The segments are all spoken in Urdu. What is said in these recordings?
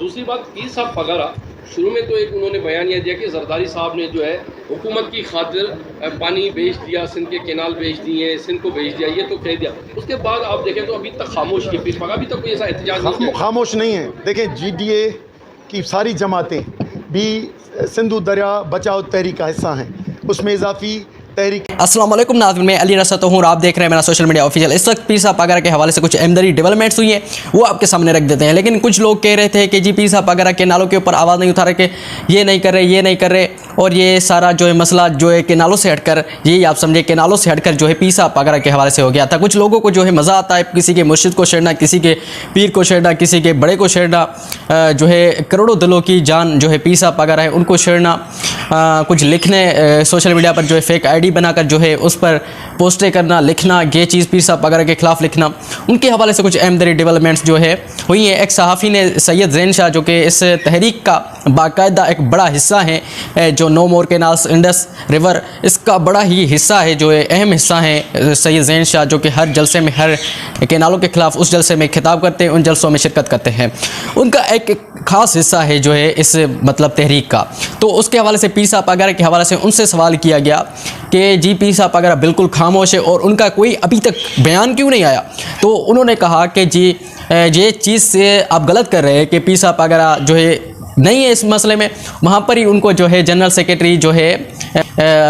دوسری بات پیر صاحب پگارا شروع میں تو ایک انہوں نے بیان یہ دیا کہ زرداری صاحب نے جو ہے حکومت کی خاطر پانی بیچ دیا، سندھ کے کینال بیچ دیے، سندھ کو بیچ دیا، یہ تو کہہ دیا. اس کے بعد آپ دیکھیں تو ابھی تک خاموش ہے پیر پگا، ابھی تک کوئی ایسا احتجاج نہیں کیا. خاموش نہیں ہے. دیکھیں جی ڈی اے کی ساری جماعتیں بھی سندھو دریا بچاؤ تحریک کا حصہ ہیں، اس میں اضافی تحریک. السلام علیکم ناظرین، میں علی رسط ہوں اور آپ دیکھ رہے ہیں میرا سوشل میڈیا آفیشیل. اس وقت پیر صاحب پگارا کے حوالے سے کچھ احمدری ڈیولپمنٹس ہوئی ہیں، وہ آپ کے سامنے رکھ دیتے ہیں. لیکن کچھ لوگ کہہ رہے تھے کہ جی پیر صاحب پگارا کے نالوں کے اوپر آواز نہیں اٹھا رہے، کہ یہ نہیں کر رہے، یہ نہیں کر رہے، اور یہ سارا جو ہے مسئلہ جو ہے کینالوں سے ہٹ کر، یہی آپ سمجھے کینالوں سے ہٹ کر جو ہے پیر صاحب پگارا کے حوالے سے ہو گیا تھا. کچھ لوگوں کو جو ہے مزہ آتا ہے کسی کے مرشد کو چھیڑنا، کسی کے پیر کو چھیڑنا، کسی کے بڑے کو چھیڑنا، جو ہے کروڑوں دلوں کی جان جو ہے پیر صاحب پگارا ہے ان کو چھیڑنا، کچھ لکھنے سوشل میڈیا پر جو ہے فیک آئی ڈی بنا کر جو ہے اس پر پوسٹیں کرنا، لکھنا، یہ چیز پیر صاحب پگارا کے خلاف لکھنا. ان کے حوالے سے کچھ احمدری ڈیولپمنٹس جو ہے ہوئی ہیں. ایک صحافی نے سید زین شاہ جو کہ اس تحریک کا باقاعدہ ایک بڑا حصہ ہیں، جو نو مور کینالز انڈس ریور اس کا بڑا ہی حصہ ہے، جو اہم حصہ ہیں سید زین شاہ، جو کہ ہر جلسے میں ہر کینالوں کے خلاف اس جلسے میں خطاب کرتے ہیں، ان جلسوں میں شرکت کرتے ہیں. ان کا ایک خاص حصہ ہے جو ہے اس مطلب تحریک کا. تو اس کے حوالے سے پیر صاحب پگارا کے حوالے سے ان سے سوال کیا گیا کہ جی پیر صاحب پگارا بالکل خاموش ہے اور ان کا کوئی ابھی تک بیان کیوں نہیں آیا. تو انہوں نے کہا کہ جی یہ چیز سے آپ غلط کر رہے ہیں کہ پیر صاحب پگارا جو ہے نہیں ہے اس مسئلے میں. وہاں پر ہی ان کو جو ہے جنرل سیکریٹری جو ہے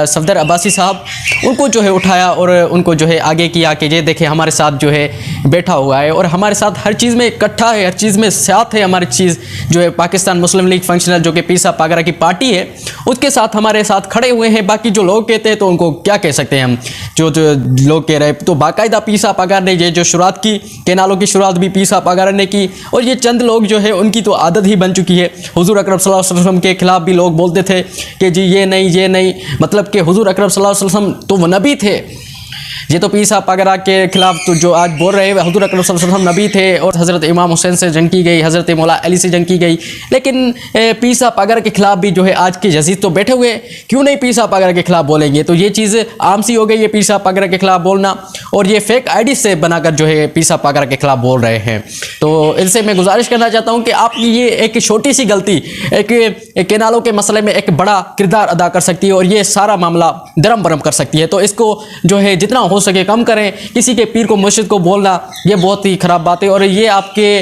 صفدر عباسی صاحب ان کو جو ہے اٹھایا اور ان کو جو ہے آگے کیا کہ یہ دیکھیں ہمارے ساتھ جو ہے بیٹھا ہوا ہے اور ہمارے ساتھ ہر چیز میں اکٹھا ہے، ہر چیز میں ساتھ ہے. ہماری چیز جو ہے پاکستان مسلم لیگ فنکشنل جو کہ پیر صاحب پگارا کی پارٹی ہے اس کے ساتھ ہمارے ساتھ کھڑے ہوئے ہیں. باقی جو لوگ کہتے ہیں تو ان کو کیا کہہ سکتے ہیں ہم، جو لوگ کہہ رہے. تو باقاعدہ پیر صاحب پگارا نے یہ جو شروعات کی، کینالوں کی شروعات بھی پیر صاحب پگارا نے کی، اور یہ چند لوگ جو ہے ان کی تو عادت ہی بن چکی ہے. حضور اکرم صلی اللہ علیہ وسلم کے خلاف بھی لوگ بولتے تھے کہ جی یہ نہیں، مطلب کہ حضور اکرم صلی اللہ علیہ وسلم تو وہ نبی تھے. یہ تو پیر صاحب پگارا کے خلاف تو جو آج بول رہے ہیں حضور اکرم صلی اللہ علیہ وسلم نبی تھے اور حضرت امام حسین سے جنگ کی گئی، حضرت مولا علی سے جنگ کی گئی. لیکن پیر صاحب پگارا کے خلاف بھی جو ہے آج کے یزید تو بیٹھے ہوئے، کیوں نہیں پیر صاحب پگارا کے خلاف بولیں گے. تو یہ چیز عام سی ہو گئی ہے پیر صاحب پگارا کے خلاف بولنا، اور یہ فیک آئی ڈی سے بنا کر جو ہے پیر صاحب پگارا کے خلاف بول رہے ہیں. تو ان سے میں گزارش کرنا چاہتا ہوں کہ آپ کی یہ ایک چھوٹی سی غلطی ایک کینالوں کے مسئلے میں ایک بڑا کردار ادا کر سکتی ہے اور یہ سارا معاملہ درم برم کر سکتی ہے. تو اس کو جو ہے جتنا ہو سکے کم کریں. کسی کے پیر کو مرشد کو بولنا یہ بہت ہی خراب بات ہے، اور یہ آپ کے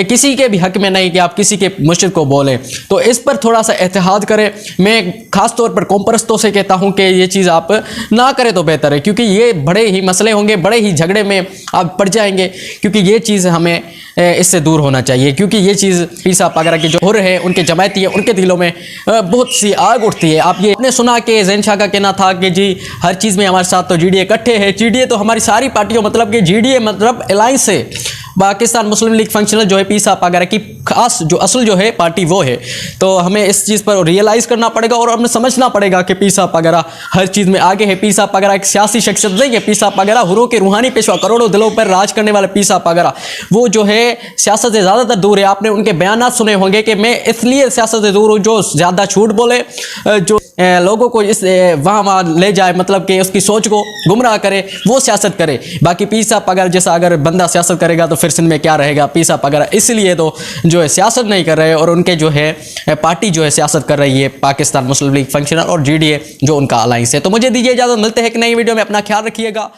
کسی کے بھی حق میں نہیں کہ آپ کسی کے مرشد کو بولیں. تو اس پر تھوڑا سا احتیاط کریں. میں خاص طور پر قوم پرستوں سے کہتا ہوں کہ یہ چیز آپ نہ کریں تو بہتر ہے، کیونکہ یہ بڑے ہی مسئلے ہوں گے، بڑے ہی جھگڑے میں آپ پڑ جائیں گے. کیونکہ یہ چیز ہمیں اس سے دور ہونا چاہیے، کیونکہ یہ چیز پیر صاحب پگارا کے جو ہو رہے ہیں ان کے جماعتی ہیں ان کے دلوں میں بہت سی آگ اٹھتی ہے. آپ یہ نے سنا کہ زین شاہ کا کہنا تھا کہ جی ہر چیز میں ہمارے ساتھ تو جی ڈی اے اکٹھے ہے. جی ڈی اے تو ہماری ساری پارٹیوں، مطلب کہ جی ڈی اے مطلب الائنس ہے. پاکستان مسلم لیگ فنکشنل جو ہے پیر صاحب پگارا کی خاص جو اصل جو ہے پارٹی وہ ہے. تو ہمیں اس چیز پر ریئلائز کرنا پڑے گا اور ہمیں سمجھنا پڑے گا کہ پیر صاحب پگارا ہر چیز میں آگے ہے. پیر صاحب پگارا ایک سیاسی شخصیت نہیں ہے. پیر صاحب پگارا حوروں کے روحانی پیشوا، کروڑوں دلوں پر راج کرنے والے پیر صاحب پگارا وہ جو ہے سیاست سے زیادہ تر دور ہے. آپ نے ان کے بیانات سنے ہوں گے کہ میں اس لیے سیاست سے دور ہوں جو زیادہ جھوٹ بولے، جو لوگوں کو اس وہاں لے جائے، مطلب کہ اس کی سوچ کو گمراہ کرے، وہ سیاست کرے. باقی پیر صاحب پگارا جیسا اگر بندہ سیاست کرے گا تو پھر سندھ میں کیا رہے گا. پیر صاحب پگارا اس لیے تو جو ہے سیاست نہیں کر رہے، اور ان کے جو ہے پارٹی جو ہے سیاست کر رہی ہے پاکستان مسلم لیگ فنکشنل اور جی ڈی اے جو ان کا الائنس ہے. تو مجھے دیجیے اجازت، ملتے ہیں ایک نئی ویڈیو میں. اپنا خیال رکھیے گا.